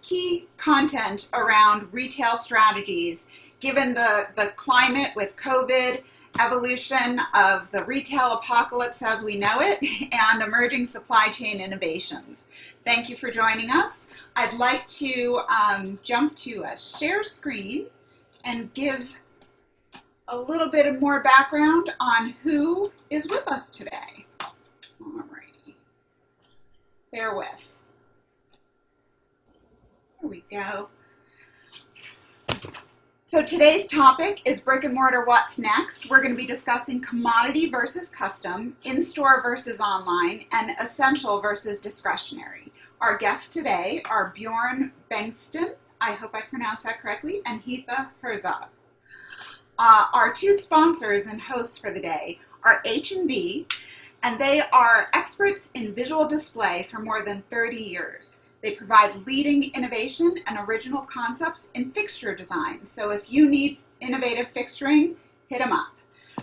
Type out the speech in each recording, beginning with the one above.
key content around retail strategies, given the climate with COVID, evolution of the retail apocalypse as we know it, and emerging supply chain innovations. Thank you for joining us. I'd like to jump to a share screen and give a little bit of more background on who is with us today. Alrighty, bear with. There we go. So today's topic is brick and mortar, what's next? We're going to be discussing commodity versus custom, in-store versus online, and essential versus discretionary. Our guests today are Bjorn Bengston, I hope I pronounced that correctly, and Heatha Herzog. Our two sponsors and hosts for the day are H&B, and they are experts in visual display for more than 30 years. They provide leading innovation and original concepts in fixture design. So if you need innovative fixturing, hit them up.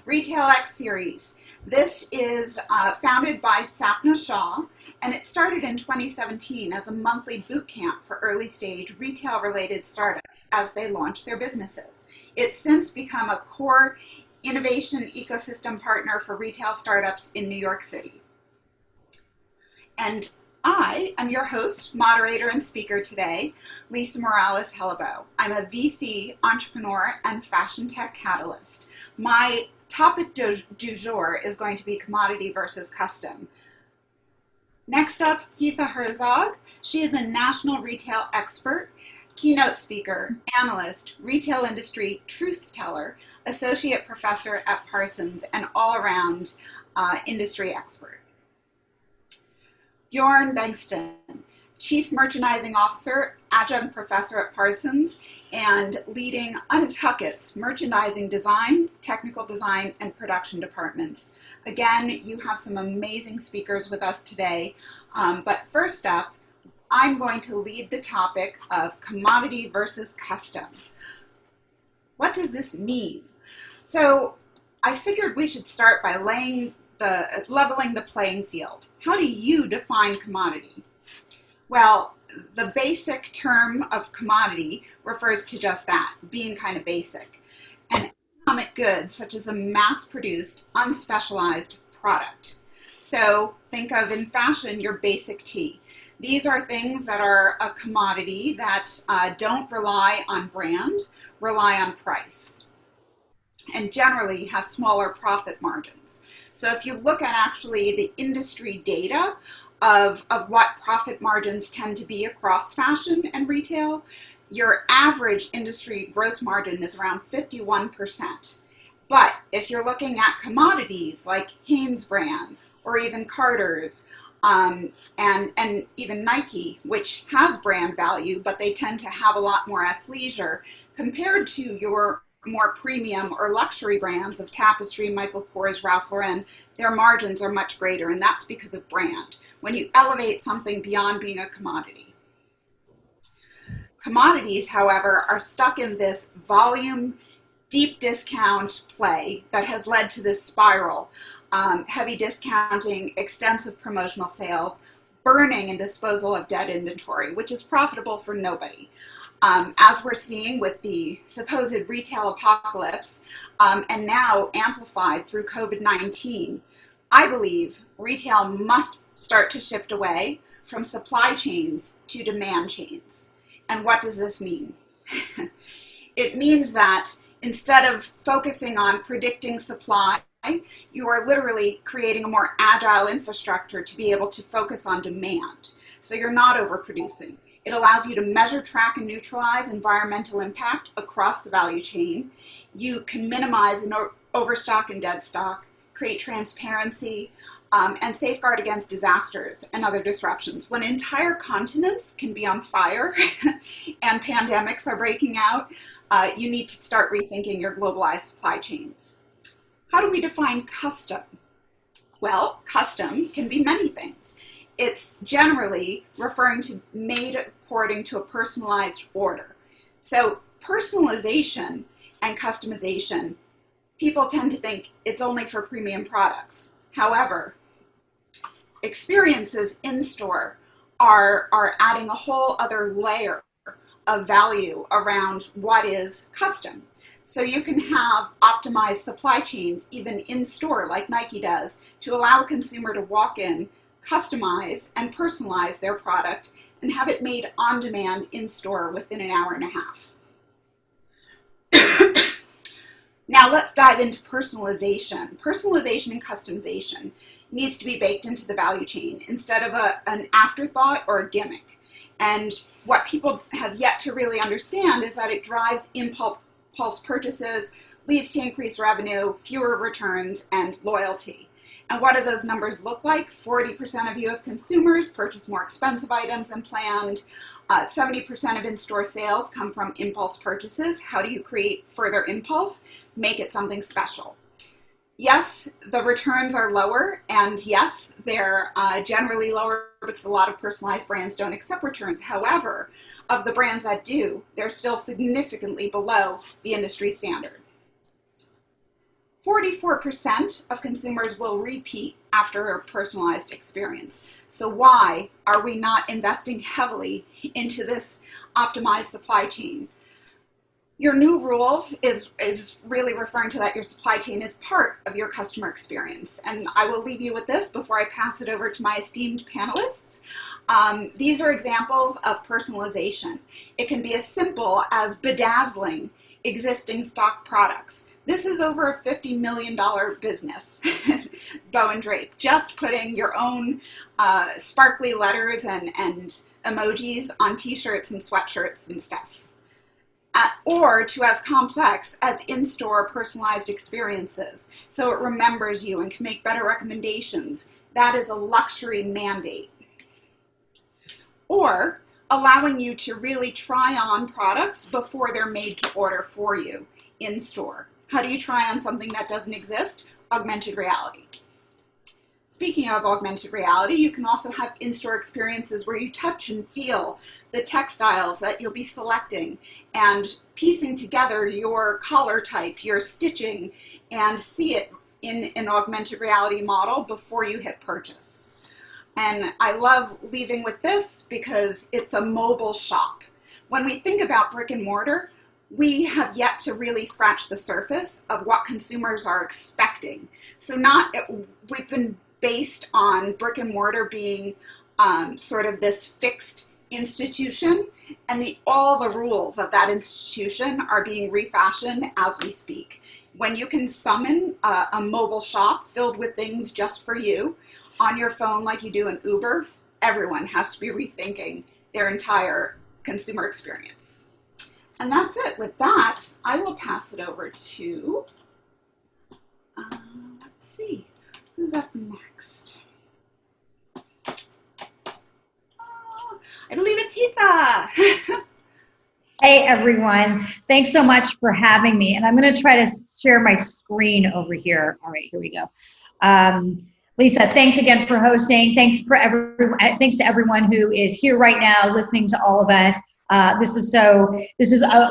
Retail X Series. This is founded by Sapna Shah, and it started in 2017 as a monthly boot camp for early stage retail-related startups as they launch their businesses. It's since become a core innovation ecosystem partner for retail startups in New York City. And I am your host, moderator, and speaker today, Lisa Morales-Hellebo. I'm a VC, entrepreneur, and fashion tech catalyst. My topic du jour is going to be commodity versus custom. Next up, Heatha Herzog. She is a national retail expert, keynote speaker, analyst, retail industry truth teller, associate professor at Parsons, and all-around industry expert. Bjorn Bengston, Chief Merchandising Officer, Adjunct Professor at Parsons, and leading Untuckit's merchandising design, technical design, and production departments. Again, you have some amazing speakers with us today, but first up, I'm going to lead the topic of commodity versus custom. What does this mean? So I figured we should start by leveling the playing field. How do you define commodity? Well, the basic term of commodity refers to just that, being kind of basic. An economic good, such as a mass-produced, unspecialized product. So think of in fashion your basic tee. These are things that are a commodity that don't rely on brand, rely on price, and generally have smaller profit margins. So if you look at actually the industry data of what profit margins tend to be across fashion and retail, your average industry gross margin is around 51%. But if you're looking at commodities like Hanes brand or even Carter's and even Nike, which has brand value, but they tend to have a lot more athleisure compared to your more premium or luxury brands of Tapestry, Michael Kors, Ralph Lauren, their margins are much greater, and that's because of brand. When you elevate something beyond being a commodity. Commodities, however, are stuck in this volume, deep discount play that has led to this spiral. Heavy discounting, extensive promotional sales, burning and disposal of dead inventory, which is profitable for nobody. As we're seeing with the supposed retail apocalypse, and now amplified through COVID-19, I believe retail must start to shift away from supply chains to demand chains. And what does this mean? It means that instead of focusing on predicting supply, you are literally creating a more agile infrastructure to be able to focus on demand. So you're not overproducing. It allows you to measure, track, and neutralize environmental impact across the value chain. You can minimize an overstock and dead stock, create transparency, and safeguard against disasters and other disruptions. When entire continents can be on fire and pandemics are breaking out, you need to start rethinking your globalized supply chains. How do we define custom? Well, custom can be many things. It's generally referring to made according to a personalized order. So personalization and customization, people tend to think it's only for premium products. However, experiences in store are adding a whole other layer of value around what is custom. So you can have optimized supply chains even in store like Nike does to allow a consumer to walk in, customize and personalize their product and have it made on demand in store within an hour and a half. Now let's dive into personalization. Personalization and customization needs to be baked into the value chain instead of an afterthought or a gimmick. And what people have yet to really understand is that it drives impulse purchases, leads to increased revenue, fewer returns, and loyalty. And what do those numbers look like? 40% of US consumers purchase more expensive items than planned. 70% of in-store sales come from impulse purchases. How do you create further impulse? Make it something special. Yes, the returns are lower, and yes, they're generally lower because a lot of personalized brands don't accept returns. However, of the brands that do, they're still significantly below the industry standard. 44% of consumers will repeat after a personalized experience. So why are we not investing heavily into this optimized supply chain? Your new rules is really referring to that your supply chain is part of your customer experience. And I will leave you with this before I pass it over to my esteemed panelists. These are examples of personalization. It can be as simple as bedazzling existing stock products. This is over a $50 million business, Bow and Drape, just putting your own sparkly letters and emojis on t-shirts and sweatshirts and stuff. Or to as complex as in-store personalized experiences, so it remembers you and can make better recommendations. That is a luxury mandate. Or allowing you to really try on products before they're made to order for you in store. How do you try on something that doesn't exist? Augmented reality. Speaking of augmented reality, you can also have in-store experiences where you touch and feel the textiles that you'll be selecting and piecing together your collar type, your stitching, and see it in an augmented reality model before you hit purchase. And I love leaving with this because it's a mobile shop. When we think about brick and mortar, we have yet to really scratch the surface of what consumers are expecting. So we've been based on brick and mortar being sort of this fixed institution, and all the rules of that institution are being refashioned as we speak. When you can summon a mobile shop filled with things just for you on your phone like you do in Uber, everyone has to be rethinking their entire consumer experience. And that's it. With that, I will pass it over to, let's see, who's up next? I believe it's Heatha. Hey everyone, thanks so much for having me. And I'm going to try to share my screen over here. All right, here we go. Lisa, thanks again for hosting. Thanks to everyone who is here right now listening to all of us. This is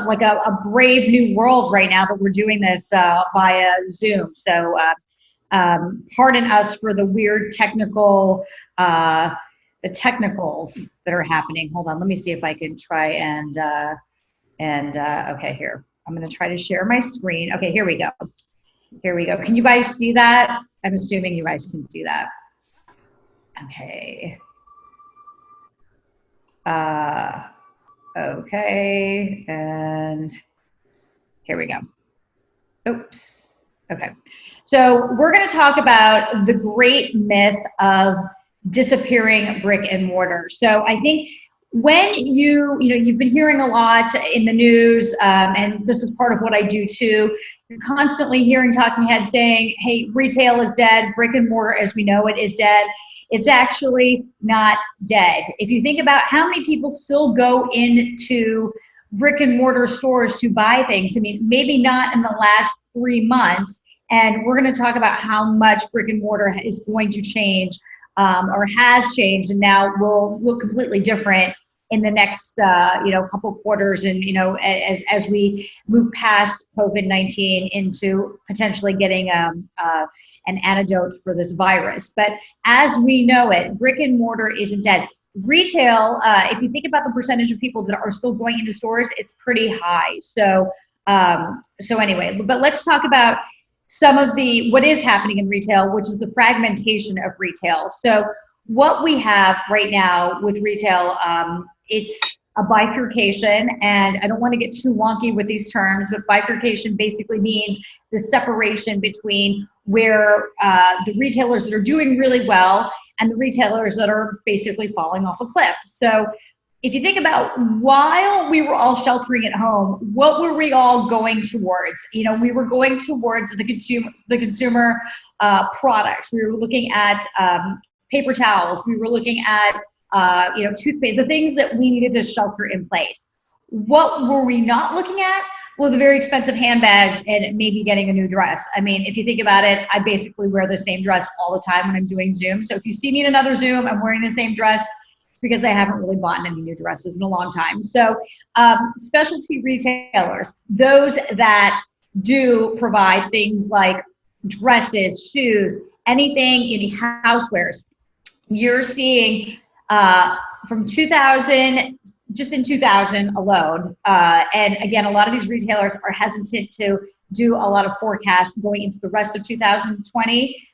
like a brave new world right now that we're doing this via Zoom. So pardon us for the weird technicals that are happening. Hold on, let me see if I can try and okay, here. I'm going to try to share my screen. Okay, here we go. Here we go. Can you guys see that? I'm assuming you guys can see that. Okay. Okay, and here we go. Oops. Okay. So we're going to talk about the great myth of disappearing brick and mortar. So I think when you've been hearing a lot in the news, and this is part of what I do too, you're constantly hearing talking heads saying, hey, retail is dead, brick and mortar as we know it is dead. It's actually not dead. If you think about how many people still go into brick and mortar stores to buy things, I mean, maybe not in the last 3 months, and we're going to talk about how much brick and mortar is going to change or has changed, and now will look completely different in the next couple quarters, and as we move past COVID-19 into potentially getting an antidote for this virus. But as we know it, brick and mortar isn't dead. retail, if you think about the percentage of people that are still going into stores, it's pretty high. So, anyway, but let's talk about some of what is happening in retail, which is the fragmentation of retail. So what we have right now with retail, it's a bifurcation, and I don't want to get too wonky with these terms, but bifurcation basically means the separation between where the retailers that are doing really well and the retailers that are basically falling off a cliff. So if you think about while we were all sheltering at home, what were we all going towards? You know, we were going towards the consumer products. We were looking at paper towels. We were looking at toothpaste, the things that we needed to shelter in place. What were we not looking at? Well, the very expensive handbags and maybe getting a new dress. I mean, if you think about it, I basically wear the same dress all the time when I'm doing Zoom. So if you see me in another Zoom, I'm wearing the same dress. It's because I haven't really bought any new dresses in a long time. So specialty retailers, those that do provide things like dresses, shoes, anything, any housewares, you're seeing from 2000, just in 2000 alone. And again, a lot of these retailers are hesitant to do a lot of forecasts going into the rest of 2020.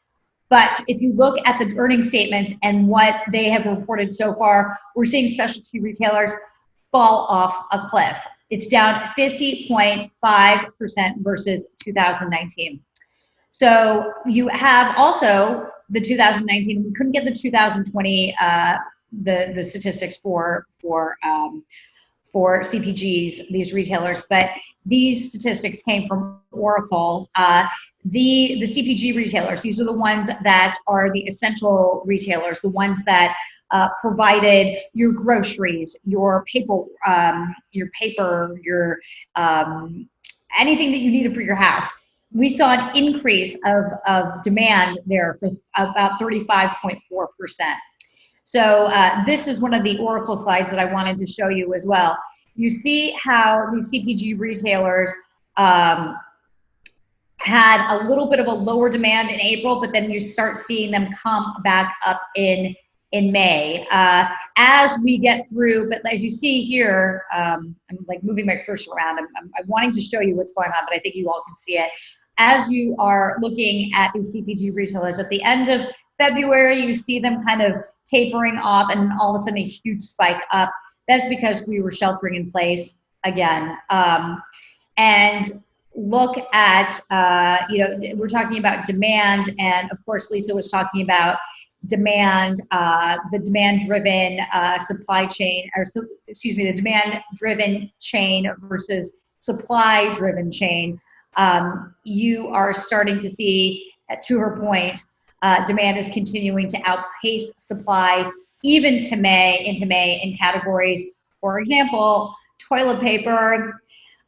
But if you look at the earnings statements and what they have reported so far, we're seeing specialty retailers fall off a cliff. It's down 50.5% versus 2019. So you have also the 2019, we couldn't get the 2020 the statistics for CPGs, these retailers, but these statistics came from Oracle. The CPG retailers, these are the ones that are the essential retailers, the ones that provided your groceries, your paper, anything that you needed for your house. We saw an increase of demand there for about 35.4%. So this is one of the Oracle slides that I wanted to show you as well. You see how these CPG retailers had a little bit of a lower demand in April, but then you start seeing them come back up in May. As we get through, but as you see here, I'm like moving my cursor around. I'm wanting to show you what's going on, but I think you all can see it. As you are looking at these CPG retailers, at the end of February, you see them kind of tapering off and all of a sudden a huge spike up. That's because we were sheltering in place again. And look at, we're talking about demand. And of course, Lisa was talking about demand, the demand-driven supply chain, the demand-driven chain versus supply-driven chain. You are starting to see, to her point, demand is continuing to outpace supply even into May in categories. For example, toilet paper.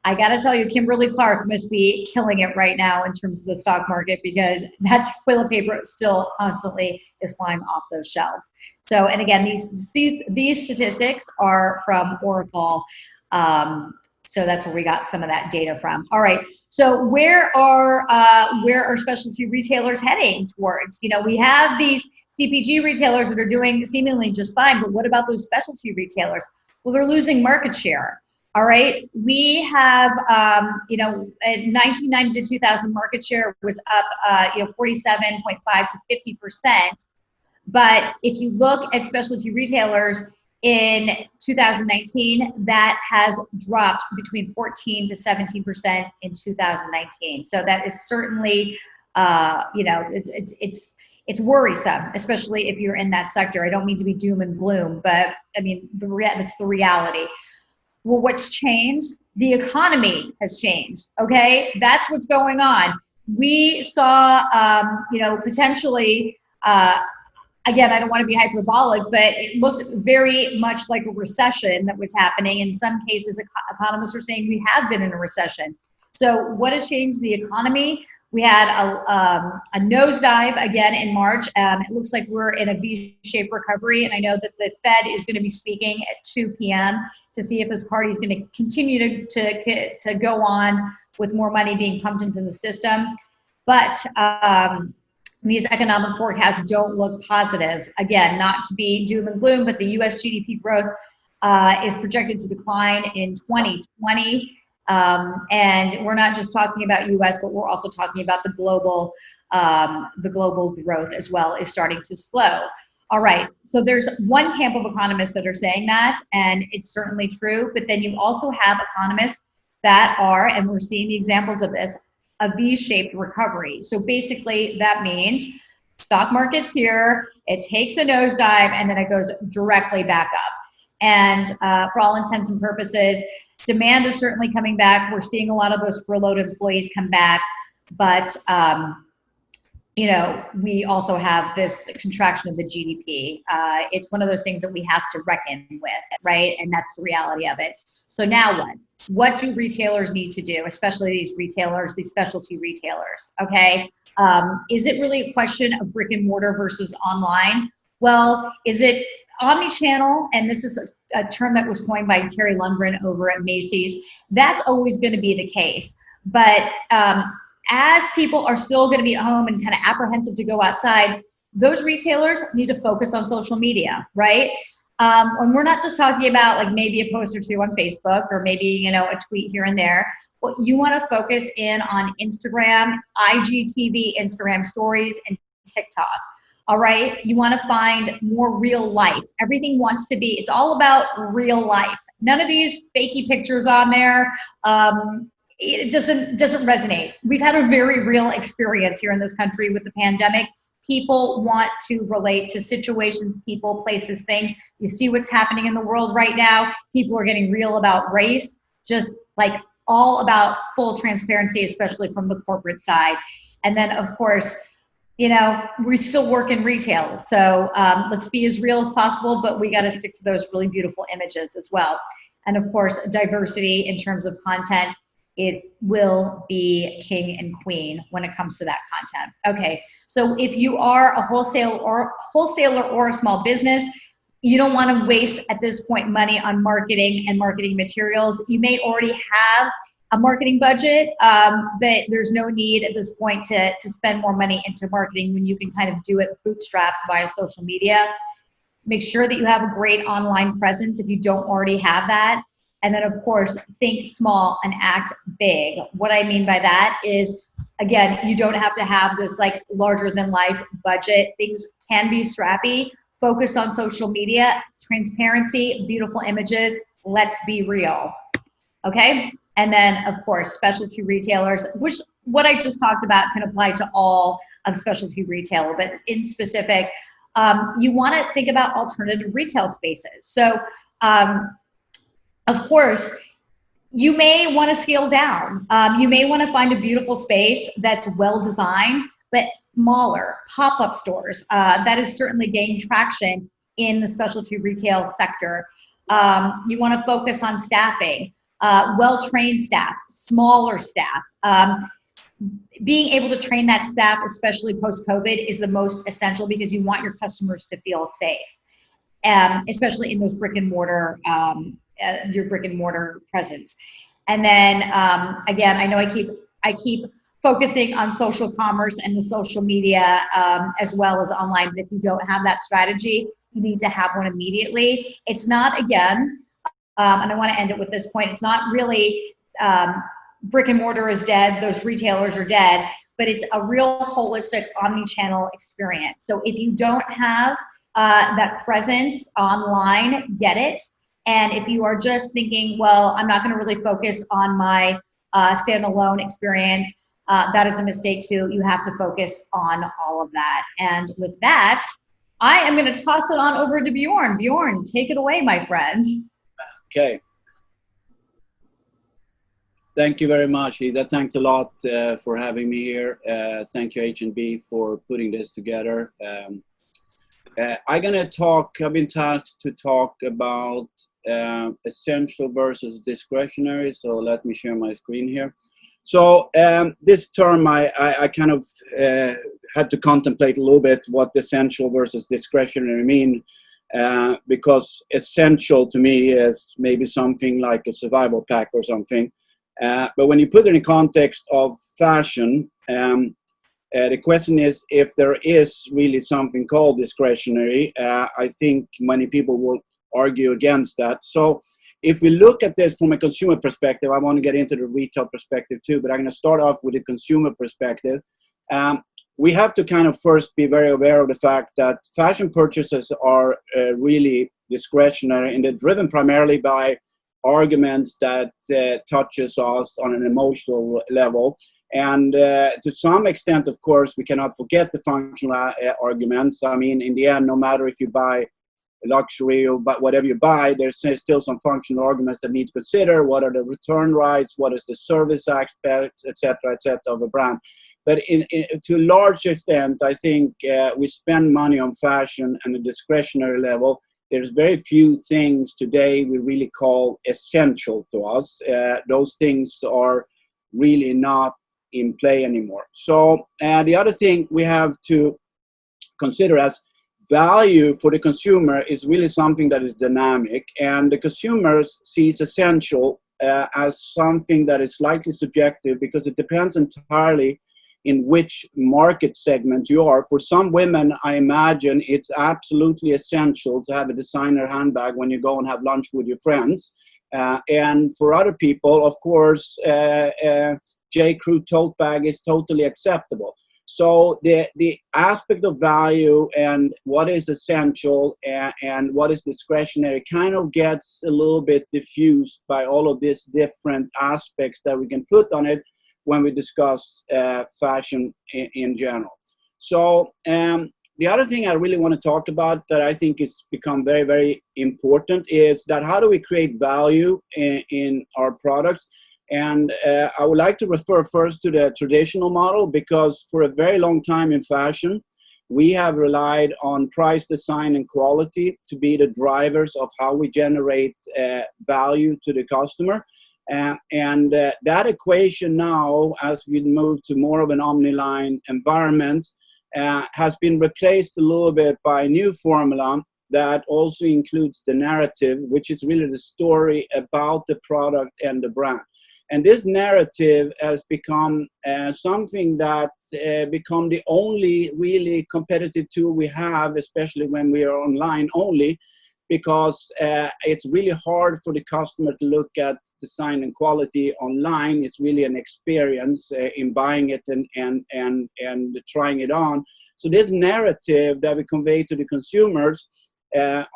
I got to tell you, Kimberly Clark must be killing it right now in terms of the stock market, because that toilet paper still constantly is flying off those shelves. So, and again, these statistics are from Oracle. So that's where we got some of that data from. All right. So where are specialty retailers heading towards? You know, we have these CPG retailers that are doing seemingly just fine, but what about those specialty retailers? Well, they're losing market share. All right. We have, in 1990 to 2000, market share was up, 47.5 to 50%. But if you look at specialty retailers in 2019, that has dropped between 14 to 17% in 2019. So that is certainly, it's worrisome, especially if you're in that sector. I don't mean to be doom and gloom, but I mean, it's the reality. Well, what's changed? The economy has changed, okay? That's what's going on. We saw, potentially, again, I don't want to be hyperbolic, but it looks very much like a recession that was happening. In some cases, economists are saying we have been in a recession. So what has changed the economy? We had a nosedive again in March. It looks like we're in a V-shaped recovery, and I know that the Fed is going to be speaking at 2 p.m. to see if this party is going to continue to go on with more money being pumped into the system. But these economic forecasts don't look positive. Again, not to be doom and gloom, but the US GDP growth is projected to decline in 2020. And we're not just talking about US, but we're also talking about the global growth as well is starting to slow. All right, so there's one camp of economists that are saying that, and it's certainly true, but then you also have economists that are, and we're seeing the examples of this, a V-shaped recovery. So basically that means stock market's here, it takes a nosedive, and then it goes directly back up. And for all intents and purposes, demand is certainly coming back. We're seeing a lot of those furloughed employees come back, but you know, we also have this contraction of the GDP. It's one of those things that we have to reckon with, right? And that's the reality of it. So now what? What do retailers need to do, especially these retailers, these specialty retailers, okay? Is it really a question of brick and mortar versus online? Well, is it omni-channel? And this is a term that was coined by Terry Lundgren over at Macy's. That's always going to be the case. But as people are still going to be at home and kind of apprehensive to go outside, those retailers need to focus on social media, right? And we're not just talking about like maybe a post or two on Facebook or maybe, you know, a tweet here and there. But you want to focus in on Instagram, IGTV, Instagram stories, and TikTok. All right. You want to find more real life. Everything wants to be, it's all about real life. None of these fakey pictures on there. It doesn't resonate. We've had a very real experience here in this country with the pandemic. People want to relate to situations, people, places, things. You see what's happening in the world right now. People are getting real about race, just like all about full transparency, especially from the corporate side. And then, of course, you know, we still work in retail. So let's be as real as possible, but we got to stick to those really beautiful images as well. And of course, diversity in terms of content. It will be king and queen when it comes to that content. Okay, so if you are a wholesaler or a small business, you don't want to waste at this point money on marketing and marketing materials. You may already have a marketing budget, but there's no need at this point to spend more money into marketing when you can kind of do it bootstraps via social media. Make sure that you have a great online presence if you don't already have that. And then, of course, think small and act big. What I mean by that is, again, you don't have to have this like larger than life budget. Things can be strappy. Focus on social media, transparency, beautiful images. Let's be real. Okay? And then, of course, specialty retailers, which what I just talked about can apply to all of specialty retailer, but in specific, you want to think about alternative retail spaces. So, of course, you may want to scale down. You may want to find a beautiful space that's well designed, but smaller, pop-up stores. That has certainly gained traction in the specialty retail sector. You want to focus on staffing, well-trained staff, smaller staff. Being able to train that staff, especially post-COVID, is the most essential because you want your customers to feel safe, especially in those brick and mortar your brick and mortar presence. And then again, I know I keep focusing on social commerce and the social media as well as online, but if you don't have that strategy, you need to have one immediately. It's not, again, and I want to end it with this point, it's not really brick and mortar is dead, those retailers are dead, but it's a real holistic omni-channel experience. So if you don't have that presence online, get it. And if you are just thinking, well, I'm not going to really focus on my standalone experience, that is a mistake too. You have to focus on all of that. And with that, I am going to toss it on over to Bjorn. Bjorn, take it away, my friend. Okay. Thank you very much, Ida. Thanks a lot for having me here. Thank you, H&B, for putting this together. I've been tasked to talk about essential versus discretionary. So let me share my screen here. So this term, I kind of had to contemplate a little bit what essential versus discretionary mean, because essential to me is maybe something like a survival pack or something. But when you put it in context of fashion, The question is if there is really something called discretionary. I think many people will argue against that. So if we look at this from a consumer perspective, I want to get into the retail perspective too, but I'm going to start off with the consumer perspective. We have to kind of first be very aware of the fact that fashion purchases are really discretionary, and they're driven primarily by arguments that touches us on an emotional level. And to some extent, of course, we cannot forget the functional arguments. I mean, in the end, no matter if you buy luxury or whatever you buy, there's still some functional arguments that need to consider. What are the return rights? What is the service aspect, et cetera, of a brand? But to a large extent, I think we spend money on fashion on a discretionary level. There's very few things today we really call essential to us. Those things are really not in play anymore. So the other thing we have to consider as value for the consumer is really something that is dynamic, and the consumer sees essential as something that is slightly subjective because it depends entirely in which market segment you are. For some women, I imagine it's absolutely essential to have a designer handbag when you go and have lunch with your friends. And for other people, of course, J. Crew tote bag is totally acceptable. So the aspect of value and what is essential and what is discretionary kind of gets a little bit diffused by all of these different aspects that we can put on it when we discuss fashion in general. So the other thing I really want to talk about that I think has become very, very important is that how do we create value in our products? And I would like to refer first to the traditional model, because for a very long time in fashion, we have relied on price, design, and quality to be the drivers of how we generate value to the customer. And that equation now, as we move to more of an omni-line environment, has been replaced a little bit by a new formula that also includes the narrative, which is really the story about the product and the brand. And this narrative has become something that become the only really competitive tool we have, especially when we are online only, because it's really hard for the customer to look at design and quality online. It's really an experience in buying it and trying it on. So this narrative that we convey to the consumers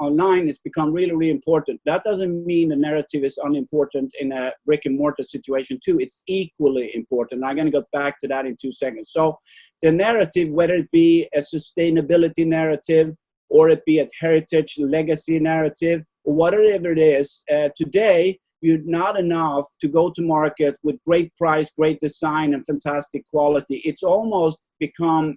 online has become really, really important. That doesn't mean the narrative is unimportant in a brick and mortar situation too. It's equally important. I'm going to go back to that in 2 seconds. So the narrative, whether it be a sustainability narrative or it be a heritage legacy narrative, or whatever it is, today, you're not enough to go to market with great price, great design, and fantastic quality. It's almost become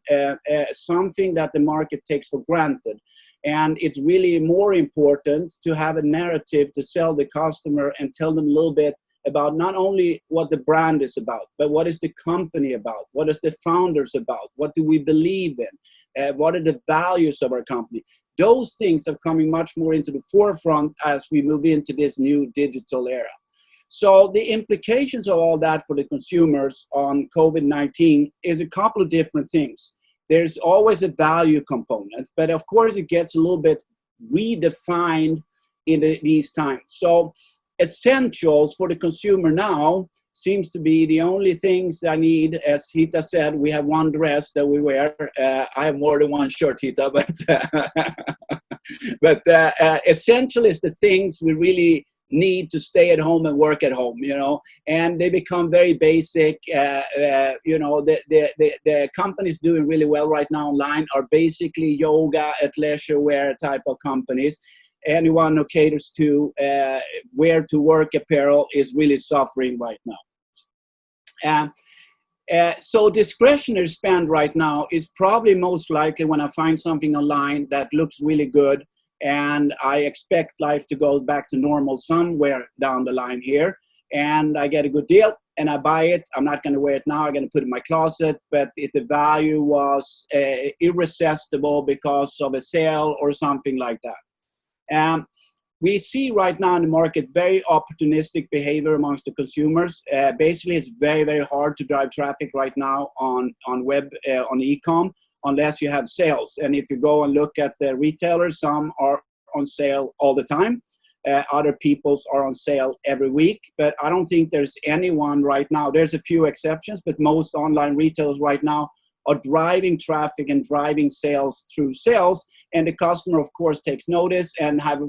something that the market takes for granted. And it's really more important to have a narrative to sell the customer and tell them a little bit about not only what the brand is about, but what is the company about? What is the founders about? What do we believe in? What are the values of our company? Those things are coming much more into the forefront as we move into this new digital era. So the implications of all that for the consumers on COVID-19 is a couple of different things. There's always a value component, but of course it gets a little bit redefined in these times. So essentials for the consumer now seems to be the only things I need. As Hita said, we have one dress that we wear. I have more than one shirt, Hita, but essential is the things we really need to stay at home and work at home, you know, and they become very basic. You know, the companies doing really well right now online are basically yoga at leisure wear type of companies. Anyone who caters to wear to work apparel is really suffering right now. So discretionary spend right now is probably most likely when I find something online that looks really good and I expect life to go back to normal somewhere down the line here, and I get a good deal and I buy it. I'm not going to wear it now. I'm going to put it in my closet, but if the value was irresistible because of a sale or something like that. we see right now in the market very opportunistic behavior amongst the consumers. Basically, it's very, very hard to drive traffic right now on web, on e-com, unless you have sales. And if you go and look at the retailers, some are on sale all the time. Other people's are on sale every week. But I don't think there's anyone right now. There's a few exceptions, but most online retailers right now are driving traffic and driving sales through sales. And the customer, of course, takes notice and have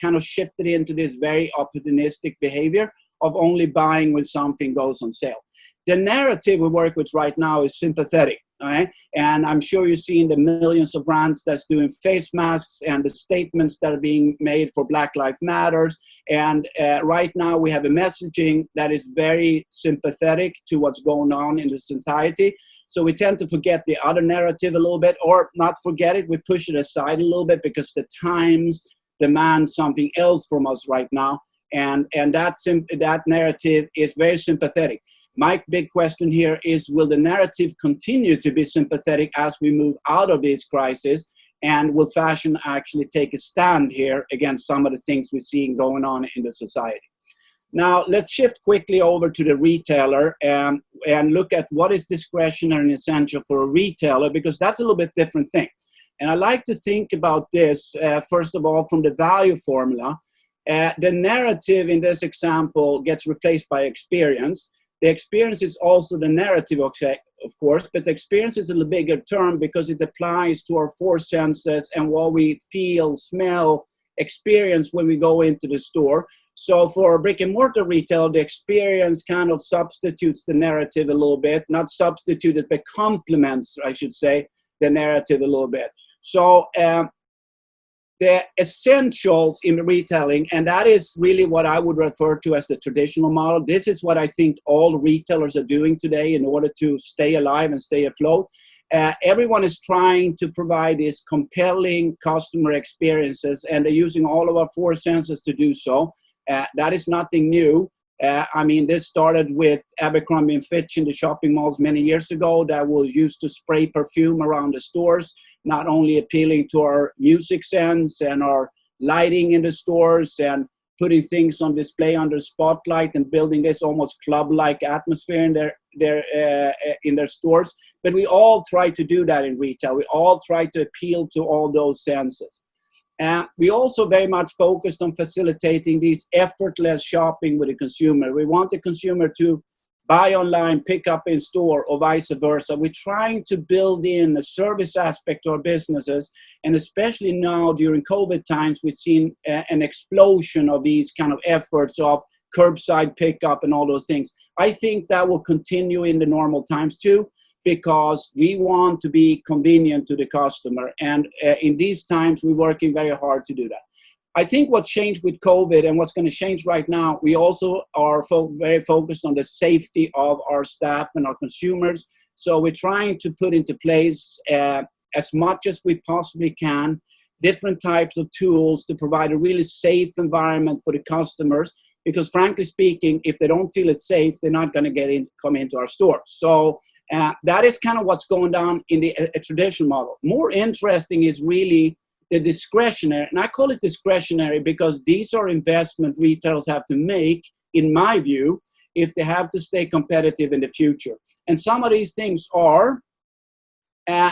kind of shifted into this very opportunistic behavior of only buying when something goes on sale. The narrative we work with right now is sympathetic. Right? And I'm sure you've seen the millions of brands that's doing face masks and the statements that are being made for Black Lives Matters. And right now we have a messaging that is very sympathetic to what's going on in the society. So we tend to forget the other narrative a little bit, or not forget it, we push it aside a little bit because the times demand something else from us right now. And that narrative is very sympathetic. My big question here is, will the narrative continue to be sympathetic as we move out of this crisis? And will fashion actually take a stand here against some of the things we're seeing going on in the society? Now, let's shift quickly over to the retailer and look at what is discretionary and essential for a retailer, because that's a little bit different thing. And I like to think about this, first of all, from the value formula. The narrative in this example gets replaced by experience. The experience is also the narrative, of course, but the experience is a little bigger term because it applies to our four senses and what we feel, smell, experience when we go into the store. So for brick and mortar retail, the experience kind of substitutes the narrative a little bit, not substituted, but complements, I should say, the narrative a little bit. So the essentials in retailing, and that is really what I would refer to as the traditional model. This is what I think all retailers are doing today in order to stay alive and stay afloat. Everyone is trying to provide these compelling customer experiences, and they're using all of our four senses to do so. That is nothing new. I mean, this started with Abercrombie & Fitch in the shopping malls many years ago that were used to spray perfume around the stores, not only appealing to our music sense and our lighting in the stores and putting things on display under spotlight and building this almost club-like atmosphere in their stores. But we all try to do that in retail. We all try to appeal to all those senses. We also very much focused on facilitating these effortless shopping with the consumer. We want the consumer to buy online, pick up in store, or vice versa. We're trying to build in a service aspect to our businesses, and especially now during COVID times, we've seen an explosion of these kind of efforts of curbside pickup and all those things. I think that will continue in the normal times too, because we want to be convenient to the customer. And in these times, we're working very hard to do that. I think what changed with COVID and what's going to change right now, we also are very focused on the safety of our staff and our consumers. So we're trying to put into place, as much as we possibly can, different types of tools to provide a really safe environment for the customers. Because frankly speaking, if they don't feel it's safe, they're not going to come into our stores. So that is kind of what's going on in the traditional model. More interesting is really the discretionary, and I call it discretionary because these are investment retailers have to make, in my view, if they have to stay competitive in the future. And some of these things are,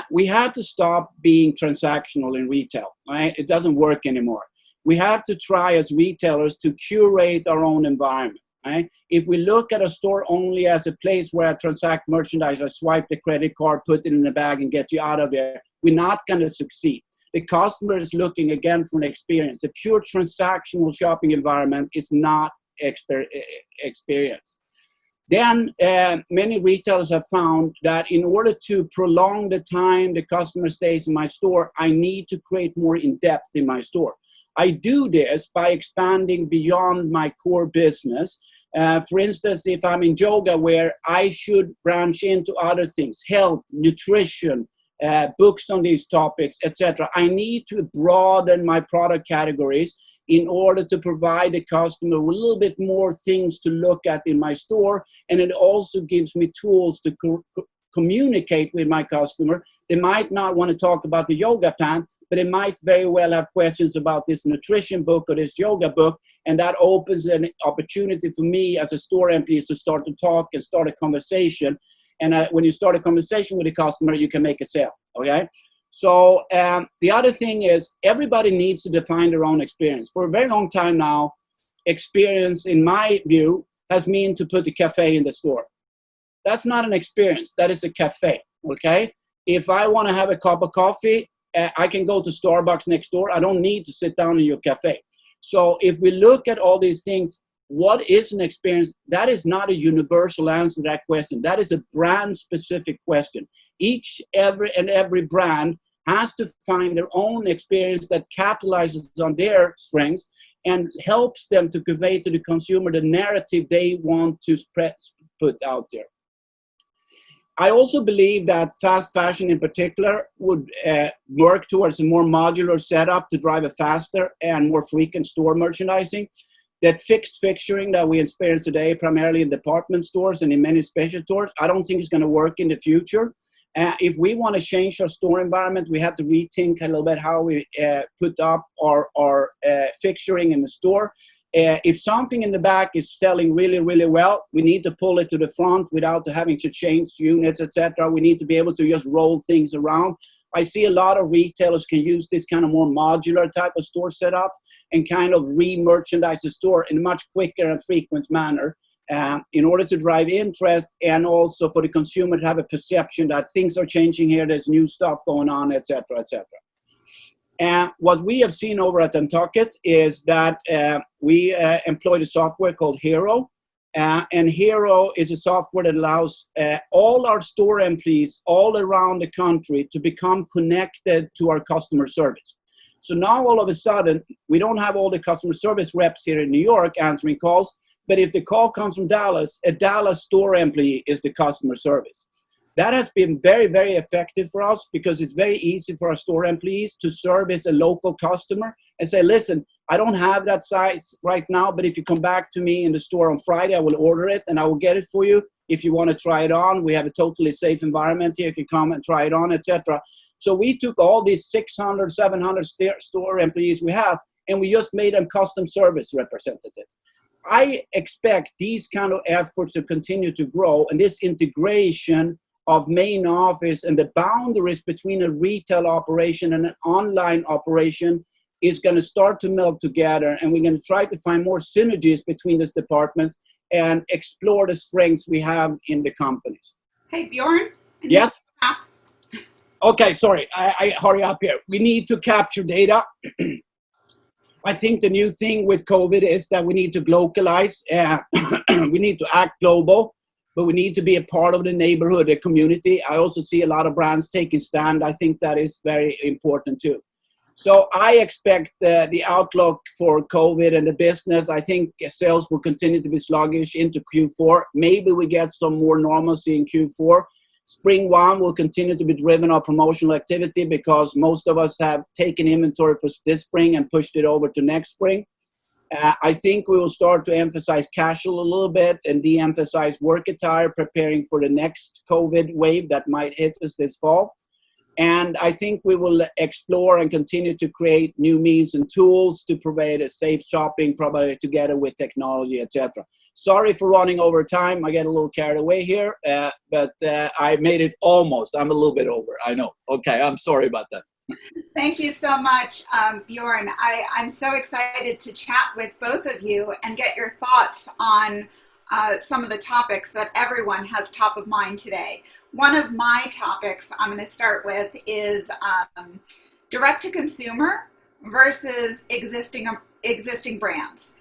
we have to stop being transactional in retail, right? It doesn't work anymore. We have to try as retailers to curate our own environment. Right? If we look at a store only as a place where I transact merchandise, I swipe the credit card, put it in the bag, and get you out of there, we're not going to succeed. The customer is looking again for an experience. A pure transactional shopping environment is not experience. Then many retailers have found that in order to prolong the time the customer stays in my store, I need to create more in-depth in my store. I do this by expanding beyond my core business. For instance, if I'm in yoga, where I should branch into other things, health, nutrition, books on these topics, etc. I need to broaden my product categories in order to provide the customer with a little bit more things to look at in my store. And it also gives me tools to communicate with my customer. They might not want to talk about the yoga plan, but they might very well have questions about this nutrition book or this yoga book, and that opens an opportunity for me as a store employee to start to talk and start a conversation. And when you start a conversation with a customer, you can make a sale, okay? So the other thing is everybody needs to define their own experience. For a very long time now, experience, in my view, has meant to put a cafe in the store. That's not an experience. That is a cafe, okay? If I want to have a cup of coffee, I can go to Starbucks next door. I don't need to sit down in your cafe. So if we look at all these things, what is an experience? That is not a universal answer to that question. That is a brand-specific question. Every brand has to find their own experience that capitalizes on their strengths and helps them to convey to the consumer the narrative they want to put out there. I also believe that fast fashion in particular would work towards a more modular setup to drive a faster and more frequent store merchandising. The fixed fixturing that we experience today, primarily in department stores and in many special stores, I don't think is going to work in the future. If we want to change our store environment, we have to rethink a little bit how we put up our fixturing in the store. If something in the back is selling really, really well, we need to pull it to the front without having to change units, etc. We need to be able to just roll things around. I see a lot of retailers can use this kind of more modular type of store setup and kind of re-merchandise the store in a much quicker and frequent manner in order to drive interest and also for the consumer to have a perception that things are changing here, there's new stuff going on, etc., etc. And what we have seen over at Nantucket is that we employed a software called Hero. And Hero is a software that allows all our store employees all around the country to become connected to our customer service. So now all of a sudden, we don't have all the customer service reps here in New York answering calls, but if the call comes from Dallas, a Dallas store employee is the customer service. That has been very, very effective for us because it's very easy for our store employees to service a local customer and say, listen, I don't have that size right now, but if you come back to me in the store on Friday, I will order it and I will get it for you. If you want to try it on, we have a totally safe environment here. You can come and try it on, etc. So we took all these 600, 700 store employees we have, and we just made them custom service representatives. I expect these kind of efforts to continue to grow, and this integration of main office and the boundaries between a retail operation and an online operation is going to start to meld together, and we're going to try to find more synergies between this department and explore the strengths we have in the companies. Hey, Bjorn? Yes? Okay, sorry, I hurry up here. We need to capture data. I think the new thing with COVID is that we need to globalize. We need to act global, but we need to be a part of the neighborhood, the community. I also see a lot of brands taking stand. I think that is very important too. So I expect the outlook for COVID and the business, I think sales will continue to be sluggish into Q4. Maybe we get some more normalcy in Q4. Spring one will continue to be driven on promotional activity because most of us have taken inventory for this spring and pushed it over to next spring. I think we will start to emphasize casual a little bit and de-emphasize work attire, preparing for the next COVID wave that might hit us this fall. And I think we will explore and continue to create new means and tools to provide a safe shopping, probably together with technology, etc. Sorry for running over time. I get a little carried away here, but I made it almost. I'm a little bit over, I know. Okay, I'm sorry about that. Thank you so much, Bjorn. I'm so excited to chat with both of you and get your thoughts on some of the topics that everyone has top of mind today. One of my topics I'm going to start with is direct-to-consumer versus existing brands.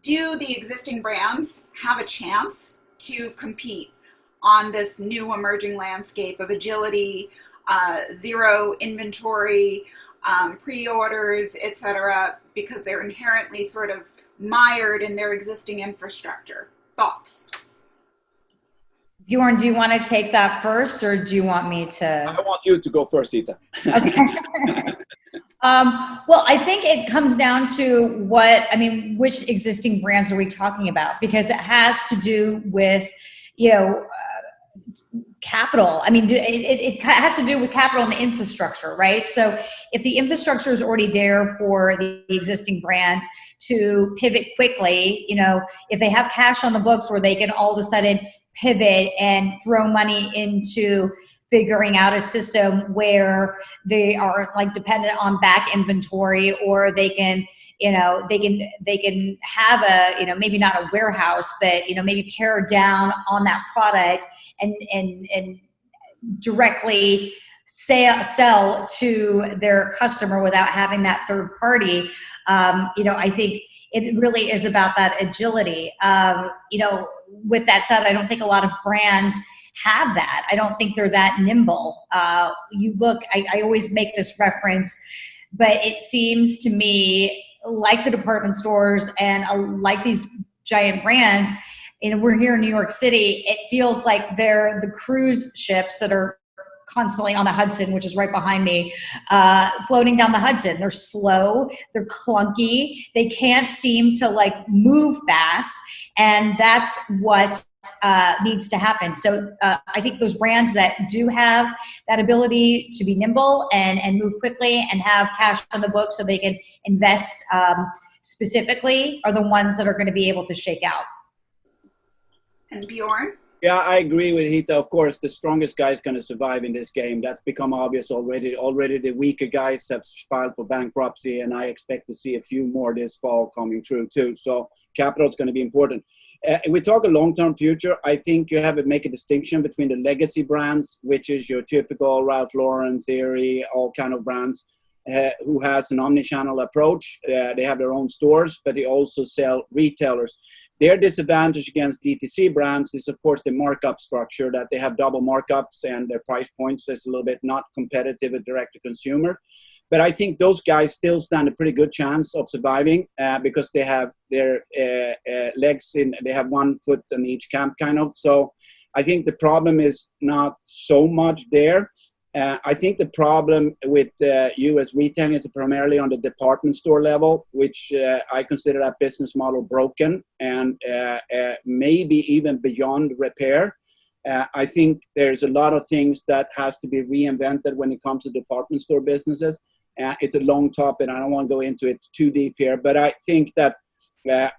Do the existing brands have a chance to compete on this new emerging landscape of agility, zero inventory, pre-orders, etc., because they're inherently sort of mired in their existing infrastructure? Thoughts? Bjorn, do you want to take that first, or do you want me to? I want you to go first, Ita. Okay. Well, I think it comes down to which existing brands are we talking about? Because it has to do with, capital. I mean, it has to do with capital and infrastructure, right? So if the infrastructure is already there for the existing brands to pivot quickly, you know, if they have cash on the books where they can all of a sudden pivot and throw money into figuring out a system where they are like dependent on back inventory, or they can, you know, they can have a, you know, maybe not a warehouse, but, you know, maybe pare down on that product and directly sell to their customer without having that third party. You know, I think it really is about that agility. You know, with that said, I don't think a lot of brands have that. I don't think they're that nimble. You look, I always make this reference, but it seems to me like the department stores and like these giant brands, you know, we're here in New York City. It feels like they're the cruise ships that are constantly on the Hudson, which is right behind me, floating down the Hudson. They're slow, they're clunky, they can't seem to like move fast, and that's what needs to happen. So I think those brands that do have that ability to be nimble and move quickly and have cash on the books so they can invest specifically are the ones that are going to be able to shake out. And Bjorn? Yeah, I agree with Hita. Of course, the strongest guy is going to survive in this game. That's become obvious already. Already the weaker guys have filed for bankruptcy, and I expect to see a few more this fall coming through too. So capital is going to be important. If we talk a long-term future, I think you have to make a distinction between the legacy brands, which is your typical Ralph Lauren, Theory, all kind of brands, who has an omni-channel approach. They have their own stores, but they also sell retailers. Their disadvantage against DTC brands is, of course, the markup structure, that they have double markups and their price points is a little bit not competitive with direct-to-consumer. But I think those guys still stand a pretty good chance of surviving because they have their legs in, they have one foot in each camp kind of. So I think the problem is not so much there. I think the problem with U.S. retailing is primarily on the department store level, which I consider that business model broken and maybe even beyond repair. I think there's a lot of things that has to be reinvented when it comes to department store businesses. It's a long topic, and I don't want to go into it too deep here, but I think that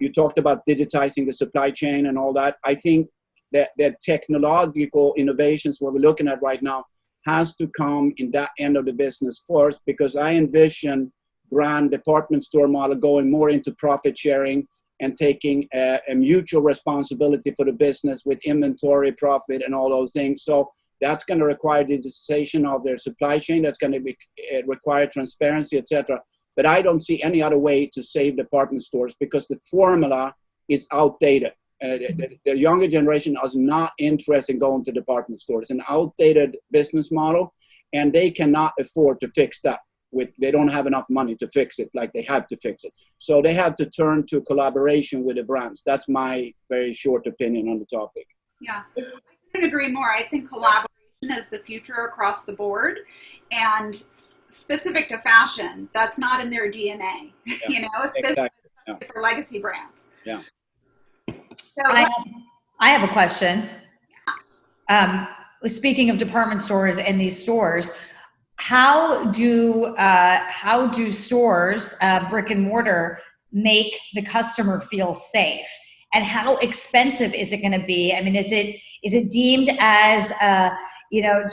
you talked about digitizing the supply chain and all that. I think that the technological innovations, what we're looking at right now, has to come in that end of the business first, because I envision brand department store model going more into profit sharing and taking a mutual responsibility for the business with inventory, profit, and all those things. So that's going to require digitization of their supply chain. That's going to require transparency, etc. But I don't see any other way to save department stores because the formula is outdated. The younger generation is not interested in going to department stores. It's an outdated business model, and they cannot afford to fix that. They don't have enough money to fix it like they have to fix it. So they have to turn to collaboration with the brands. That's my very short opinion on the topic. Yeah, I couldn't agree more. I think collaboration is the future across the board, and specific to fashion, that's not in their DNA, Yeah, you know, especially exactly. for legacy brands. Yeah. So I have a question. Speaking of department stores and these stores, how do stores, brick and mortar, make the customer feel safe? And how expensive is it going to be? I mean, is it deemed as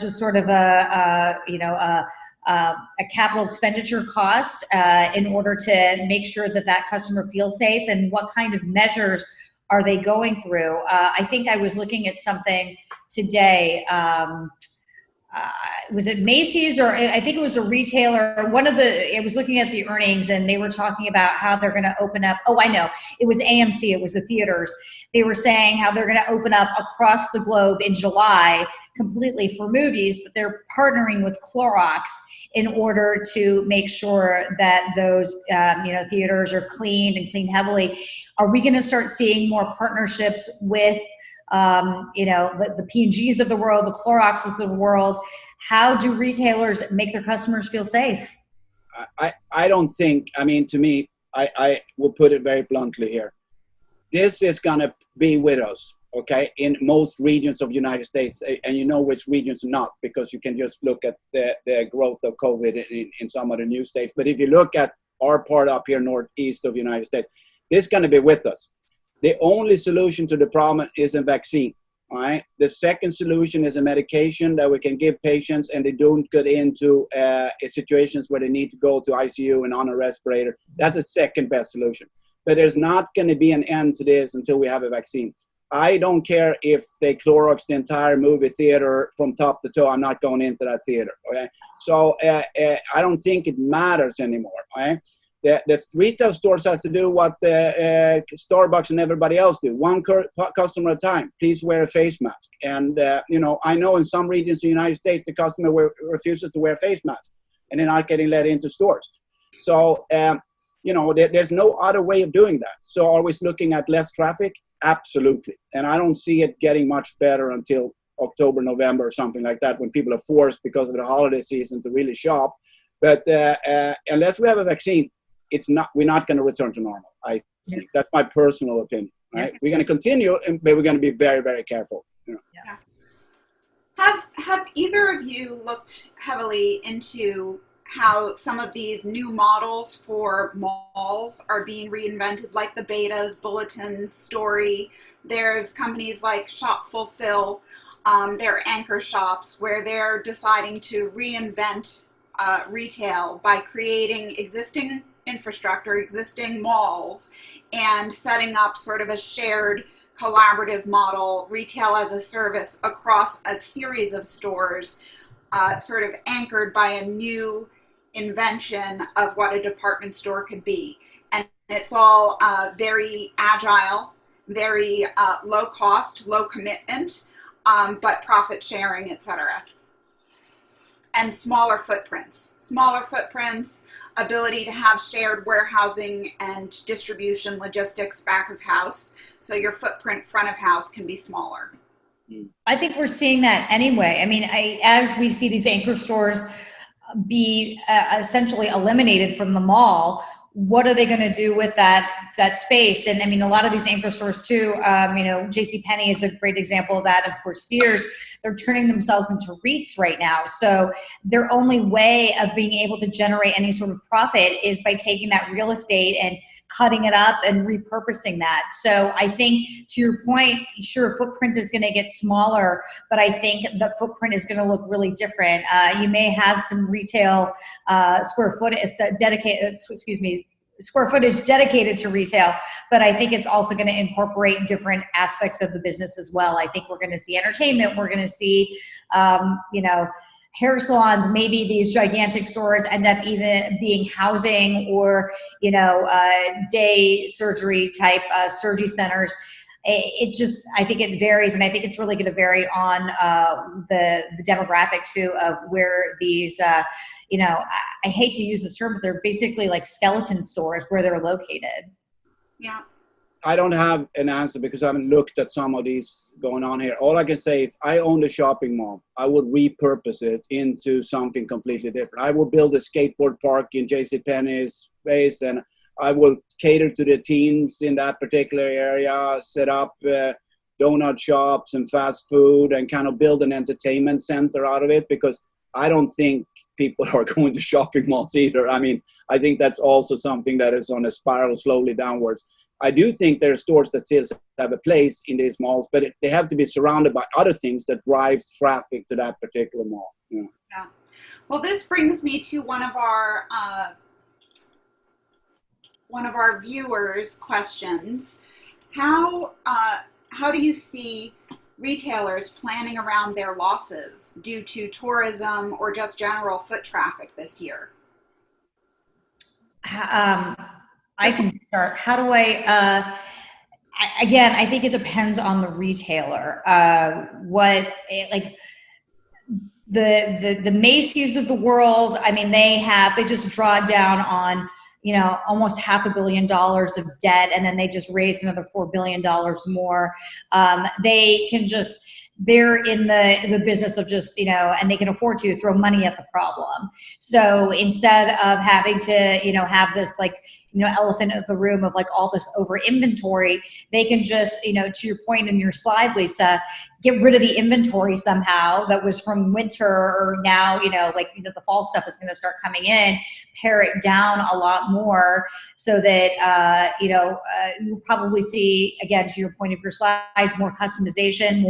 just sort of a capital expenditure cost in order to make sure that customer feels safe? And what kind of measures are they going through? I think I was looking at something today. Was it Macy's, or I think it was a retailer? I was looking at the earnings, and they were talking about how they're going to open up. Oh, I know. It was AMC. It was the theaters. They were saying how they're going to open up across the globe in July completely for movies, but they're partnering with Clorox in order to make sure that those theaters are cleaned and cleaned heavily. Are we going to start seeing more partnerships with the P&Gs of the world, the Cloroxes of the world? How do retailers make their customers feel safe? I don't think, to me, I will put it very bluntly here. This is going to be with us. okay, in most regions of the United States, and you know which regions not, because you can just look at the growth of COVID in some of the new states. But if you look at our part up here northeast of the United States, this is going to be with us. The only solution to the problem is a vaccine. All right. The second solution is a medication that we can give patients, and they don't get into situations where they need to go to ICU and on a respirator. That's the second best solution. But there's not going to be an end to this until we have a vaccine. I don't care if they Clorox the entire movie theater from top to toe. I'm not going into that theater. Okay. So I don't think it matters anymore. Okay. The retail stores has to do what Starbucks and everybody else do. One customer at a time. Please wear a face mask. And, I know in some regions in the United States, the customer refuses to wear a face mask, and they're not getting let into stores. So, there's no other way of doing that. So are we looking at less traffic? Absolutely. And I don't see it getting much better until October, November, or something like that, when people are forced because of the holiday season to really shop. But unless we have a vaccine, we're not going to return to normal. I think that's my personal opinion. Right? We're going to continue, but we're going to be very, very careful. Yeah. Have either of you looked heavily into how some of these new models for malls are being reinvented, like the betas, bulletins, story? There's companies like Shop Fulfill, they're anchor shops where they're deciding to reinvent retail by creating existing infrastructure, existing malls, and setting up sort of a shared collaborative model, retail as a service across a series of stores, sort of anchored by a new invention of what a department store could be. And it's all very agile, very low cost, low commitment, but profit sharing, etc. And smaller footprints, ability to have shared warehousing and distribution logistics back of house. So your footprint front of house can be smaller. I think we're seeing that anyway. I mean, as we see these anchor stores be essentially eliminated from the mall, what are they going to do with that space? And I mean, a lot of these anchor stores too, JCPenney is a great example of that. Of course, Sears, they're turning themselves into REITs right now. So their only way of being able to generate any sort of profit is by taking that real estate and cutting it up and repurposing that. So I think, to your point, sure, footprint is going to get smaller, but I think the footprint is going to look really different. You may have some retail square footage dedicated to retail, but I think it's also going to incorporate different aspects of the business as well. I think we're going to see entertainment. We're going to see, hair salons. Maybe these gigantic stores end up even being housing or, day surgery type surgery centers. I think it varies, and I think it's really going to vary on the demographic too of where these, I hate to use this term, but they're basically like skeleton stores where they're located. Yeah. I don't have an answer because I haven't looked at some of these going on here. All I can say, if I owned a shopping mall, I would repurpose it into something completely different. I would build a skateboard park in JCPenney's space, and I will cater to the teens in that particular area, set up donut shops and fast food, and kind of build an entertainment center out of it, because I don't think people are going to shopping malls either. I mean, I think that's also something that is on a spiral slowly downwards. I do think there are stores that still have a place in these malls, but they have to be surrounded by other things that drives traffic to that particular mall. Yeah. Well, this brings me to one of our viewers' questions. How do you see retailers planning around their losses due to tourism or just general foot traffic this year? I can start. How do I think it depends on the retailer. The Macy's of the world, I mean, they just draw down on, almost $500 million of debt, and then they just raised another $4 billion more. They're in the business of just, and they can afford to throw money at the problem. So instead of having to, have this elephant of the room of like all this over inventory. They can just, to your point in your slide, Lisa, get rid of the inventory somehow that was from winter, or now, the fall stuff is going to start coming in, pare it down a lot more so that, you'll probably see, again, to your point of your slides, more customization,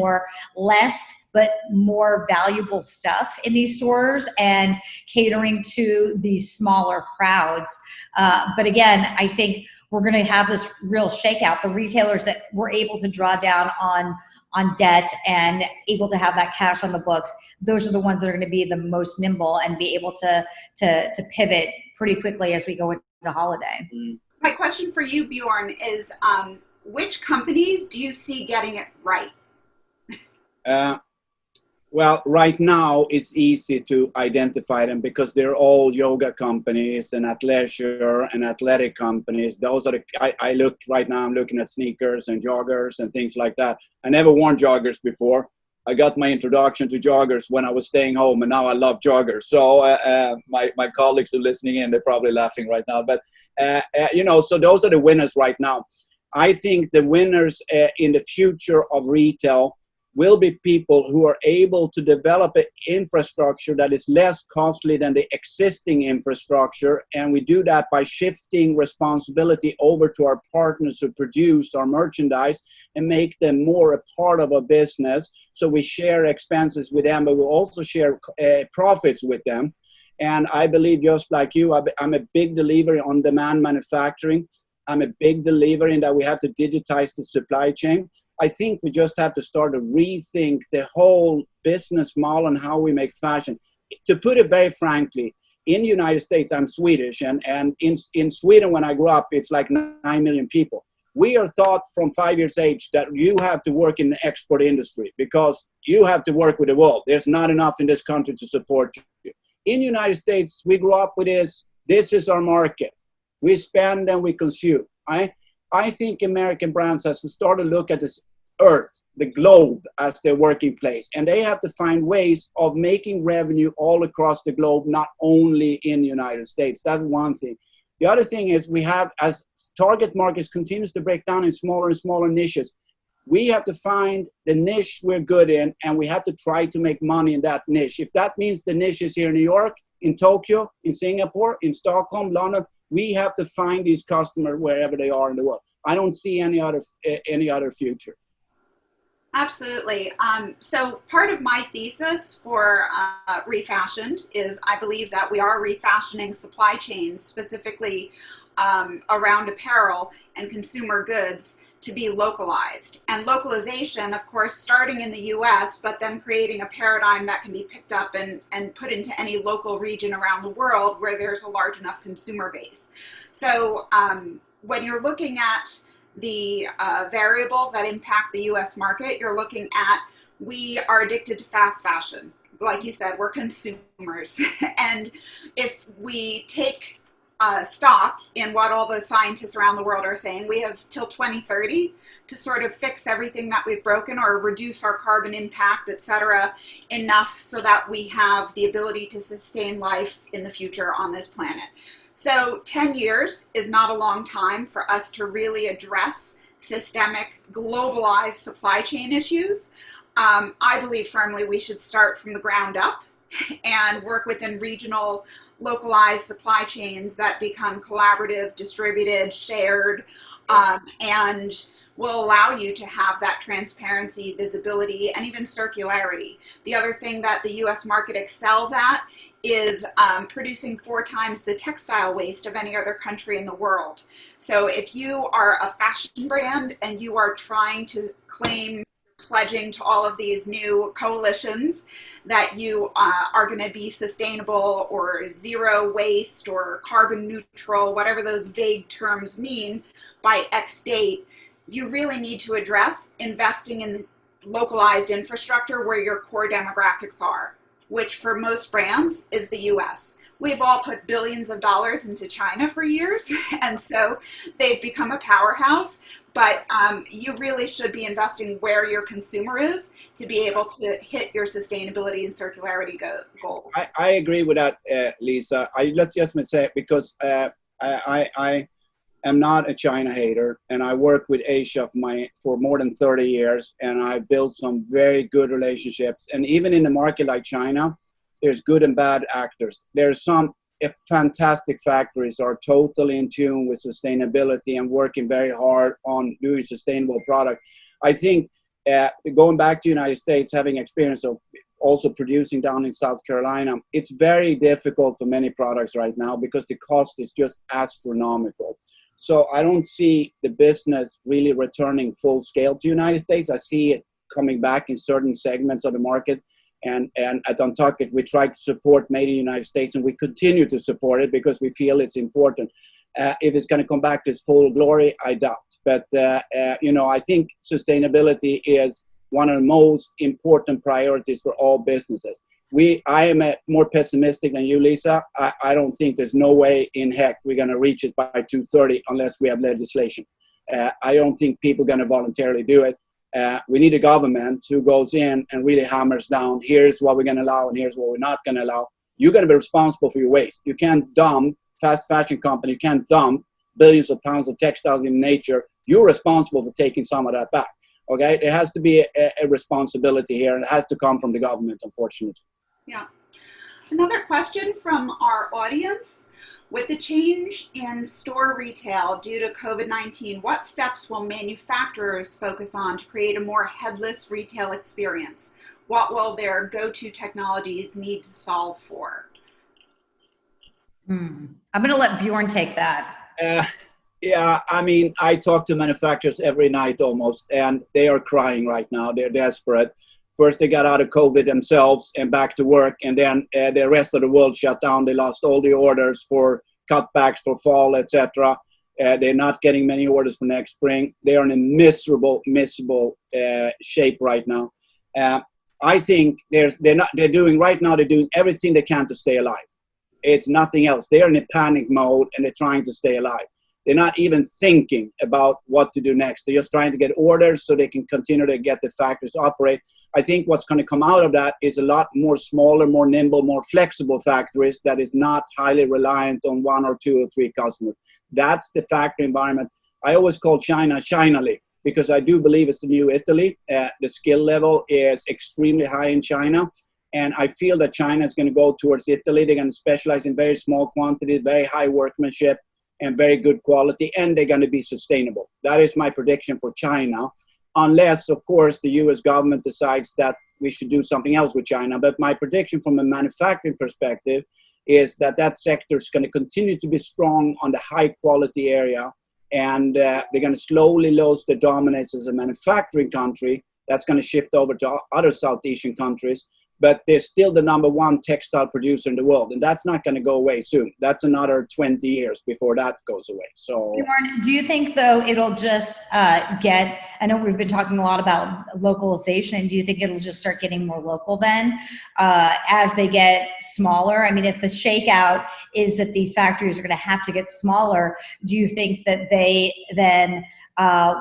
less, but more valuable stuff in these stores and catering to these smaller crowds. But again, I think we're going to have this real shakeout. The retailers that were able to draw down on debt and able to have that cash on the books, those are the ones that are going to be the most nimble and be able to pivot pretty quickly as we go into the holiday. My question for you, Bjorn, is which companies do you see getting it right? Well, right now it's easy to identify them because they're all yoga companies and athleisure and athletic companies. Those are I look right now, I'm looking at sneakers and joggers and things like that. I never worn joggers before. I got my introduction to joggers when I was staying home, and now I love joggers. So my colleagues are listening in, they're probably laughing right now. But, so those are the winners right now. I think the winners in the future of retail will be people who are able to develop an infrastructure that is less costly than the existing infrastructure. And we do that by shifting responsibility over to our partners who produce our merchandise and make them more a part of our business. So we share expenses with them, but we also share profits with them. And I believe, just like you, I'm a big believer in on-demand manufacturing. I'm a big believer in that we have to digitize the supply chain. I think we just have to start to rethink the whole business model and how we make fashion. To put it very frankly, in the United States, I'm Swedish, and in Sweden, when I grew up, it's like 9 million people. We are taught from 5 years age that you have to work in the export industry because you have to work with the world. There's not enough in this country to support you. In the United States, we grew up with this. This is our market. We spend and we consume. I think American brands have to start to look at this earth, the globe, as their working place. And they have to find ways of making revenue all across the globe, not only in the United States. That's one thing. The other thing is we have, as target markets continues to break down in smaller and smaller niches, we have to find the niche we're good in, and we have to try to make money in that niche. If that means the niche is here in New York, in Tokyo, in Singapore, in Stockholm, London, we have to find these customers wherever they are in the world. I don't see any other future. Absolutely. So part of my thesis for Refashioned is I believe that we are refashioning supply chains, specifically around apparel and consumer goods, to be localized. And localization, of course, starting in the US, but then creating a paradigm that can be picked up and put into any local region around the world where there's a large enough consumer base. So when you're looking at the variables that impact the US market, you're looking at, we are addicted to fast fashion. Like you said, we're consumers. And if we take stock in what all the scientists around the world are saying, we have till 2030 to sort of fix everything that we've broken or reduce our carbon impact, etc., enough so that we have the ability to sustain life in the future on this planet. So 10 years is not a long time for us to really address systemic, globalized supply chain issues. I believe firmly we should start from the ground up and work within regional, localized supply chains that become collaborative, distributed, shared, and will allow you to have that transparency, visibility, and even circularity. The other thing that the US market excels at is producing 4 times the textile waste of any other country in the world. So if you are a fashion brand and you are trying to claim, pledging to all of these new coalitions that you are going to be sustainable or zero waste or carbon neutral, whatever those vague terms mean, by X date, you really need to address investing in localized infrastructure where your core demographics are, which for most brands is the US. We've all put billions of dollars into China for years, and so they've become a powerhouse. But you really should be investing where your consumer is to be able to hit your sustainability and circularity goals. I agree with that, Lisa. Let's just say, because am not a China hater, and I work with Asia for more than 30 years, and I built some very good relationships. And even in a market like China, there's good and bad actors. There's some fantastic factories are totally in tune with sustainability and working very hard on doing sustainable product. I think going back to the United States, having experience of also producing down in South Carolina, it's very difficult for many products right now because the cost is just astronomical. So I don't see the business really returning full scale to the United States. I see it coming back in certain segments of the market. And at Untuckit, we try to support Made in the United States, and we continue to support it because we feel it's important. If it's going to come back to its full glory, I doubt. But, I think sustainability is one of the most important priorities for all businesses. I am more pessimistic than you, Lisa. I don't think there's no way in heck we're going to reach it by 2030 unless we have legislation. I don't think people are going to voluntarily do it. We need a government who goes in and really hammers down, here's what we're going to allow and here's what we're not going to allow. You're going to be responsible for your waste. You can't dump, fast fashion company, you can't dump billions of pounds of textiles in nature. You're responsible for taking some of that back. Okay? There has to be a responsibility here, and it has to come from the government, unfortunately. Yeah. Another question from our audience. With the change in store retail due to COVID-19, what steps will manufacturers focus on to create a more headless retail experience? What will their go-to technologies need to solve for? I'm going to let Bjorn take that. Yeah, I mean, I talk to manufacturers every night almost, and they are crying right now. They're desperate. First, they got out of COVID themselves and back to work, and then the rest of the world shut down. They lost all the orders for cutbacks for fall, etc. They're not getting many orders for next spring. They are in a miserable shape right now. I think they're doing everything they can to stay alive. It's nothing else. They're in a panic mode, and they're trying to stay alive. They're not even thinking about what to do next. They're just trying to get orders so they can continue to get the factories operate. I think what's going to come out of that is a lot more smaller, more nimble, more flexible factories that is not highly reliant on one or two or three customers. That's the factory environment. I always call China China-ly because I do believe it's the new Italy. The skill level is extremely high in China. And I feel that China is going to go towards Italy. They're going to specialize in very small quantities, very high workmanship, and very good quality, and they're going to be sustainable. That is my prediction for China, unless, of course, the U.S. government decides that we should do something else with China. But my prediction from a manufacturing perspective is that sector is going to continue to be strong on the high-quality area, and they're going to slowly lose the dominance as a manufacturing country. That's going to shift over to other South Asian countries. But they're still the number one textile producer in the world, and that's not going to go away soon. That's another 20 years before that goes away. So, Bjorn, do you think, though, it'll just I know we've been talking a lot about localization. Do you think it'll just start getting more local then as they get smaller? I mean, if the shakeout is that these factories are going to have to get smaller, do you think that they then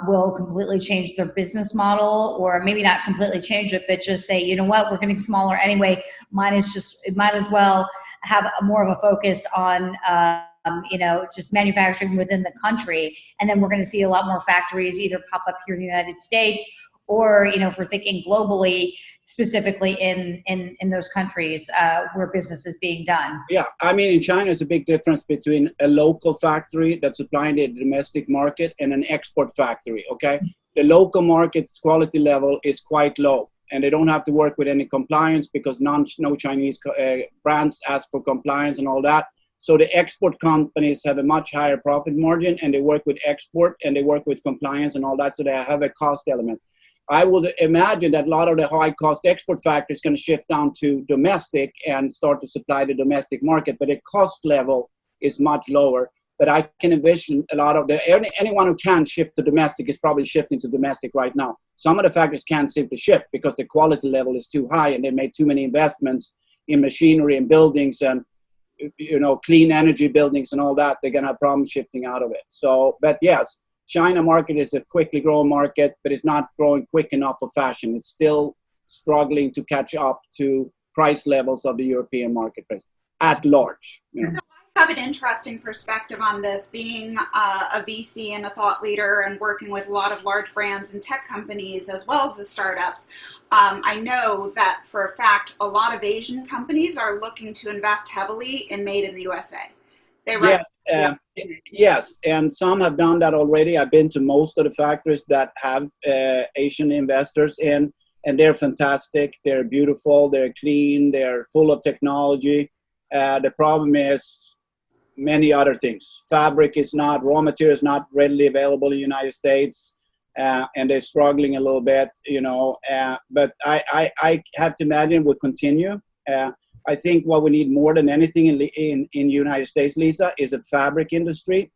will completely change their business model, or maybe not completely change it, but just say, you know what, we're getting smaller anyway. Might as well have more of a focus on, just manufacturing within the country. And then we're going to see a lot more factories either pop up here in the United States or, if we're thinking globally, specifically in those countries where business is being done. Yeah, I mean, in China, there's a big difference between a local factory that's supplying the domestic market and an export factory, okay? The local market's quality level is quite low, and they don't have to work with any compliance because no Chinese brands ask for compliance and all that. So the export companies have a much higher profit margin, and they work with export, and they work with compliance and all that, so they have a cost element. I would imagine that a lot of the high-cost export factories going to shift down to domestic and start to supply the domestic market, but the cost level is much lower. But I can envision a lot of anyone who can shift to domestic is probably shifting to domestic right now. Some of the factories can't simply shift because the quality level is too high, and they made too many investments in machinery and buildings and clean energy buildings and all that. They're going to have problems shifting out of it. So, but yes. China market is a quickly growing market, but it's not growing quick enough for fashion. It's still struggling to catch up to price levels of the European marketplace at large. So have an interesting perspective on this, being a VC and a thought leader and working with a lot of large brands and tech companies as well as the startups. I know that for a fact, a lot of Asian companies are looking to invest heavily in Made in the USA. Yes, and some have done that already. I've been to most of the factories that have Asian investors in, and they're fantastic. They're beautiful. They're clean. They're full of technology. The problem is many other things. Fabric is not, raw material is not readily available in the United States, and they're struggling a little bit, but I have to imagine will continue. I think what we need more than anything in the United States, Lisa, is a fabric industry,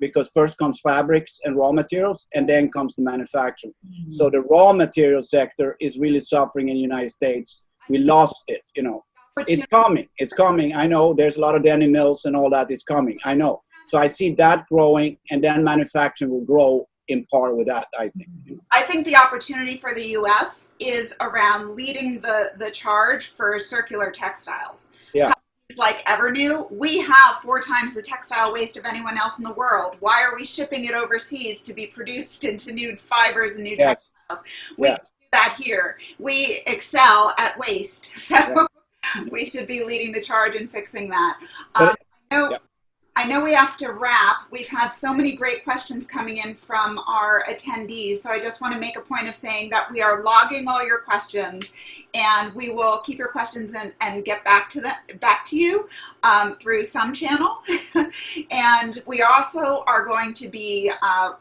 because first comes fabrics and raw materials, and then comes the manufacturing. Mm-hmm. So the raw material sector is really suffering in the United States. We lost it, It's coming. I know there's a lot of denim mills and all that is coming. I know. So I see that growing, and then manufacturing will grow in par with that, I think. I think the opportunity for the U.S. is around leading the charge for circular textiles. Yeah. Companies like Evernew, we have 4 times the textile waste of anyone else in the world. Why are we shipping it overseas to be produced into new fibers and new textiles? We do that here. We excel at waste. So we should be leading the charge in fixing that. I know we have to wrap. We've had so many great questions coming in from our attendees, so I just want to make a point of saying that we are logging all your questions, and we will keep your questions and get back to you through some channel. And we also are going to be,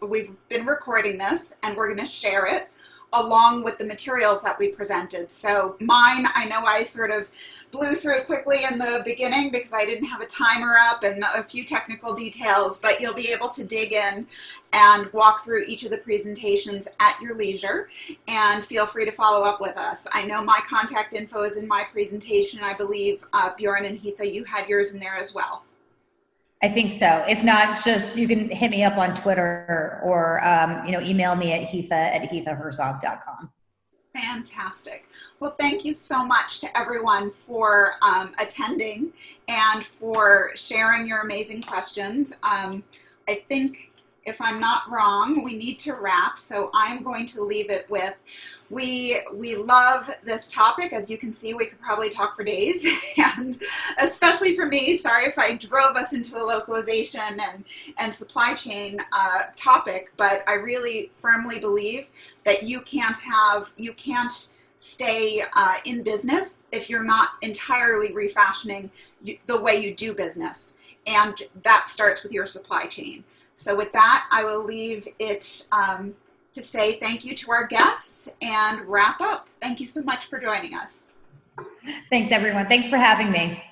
we've been recording this, and we're going to share it along with the materials that we presented. So mine, I know I sort of blew through quickly in the beginning because I didn't have a timer up and a few technical details, but you'll be able to dig in and walk through each of the presentations at your leisure, and feel free to follow up with us. I know my contact info is in my presentation. I believe Bjorn and Heatha, you had yours in there as well. I think so. If not, just you can hit me up on Twitter or email me at heatha@heathaherzog.com. Fantastic. Well, thank you so much to everyone for attending and for sharing your amazing questions. I think, if I'm not wrong, we need to wrap, so I'm going to leave it with, we love this topic. As you can see, we could probably talk for days, and especially for me, sorry if I drove us into a localization and supply chain topic, but I really firmly believe that you can't stay in business if you're not entirely refashioning the way you do business, and that starts with your supply chain. So with that, I will leave it to say thank you to our guests and wrap up. Thank you so much for joining us. Thanks, everyone. Thanks for having me.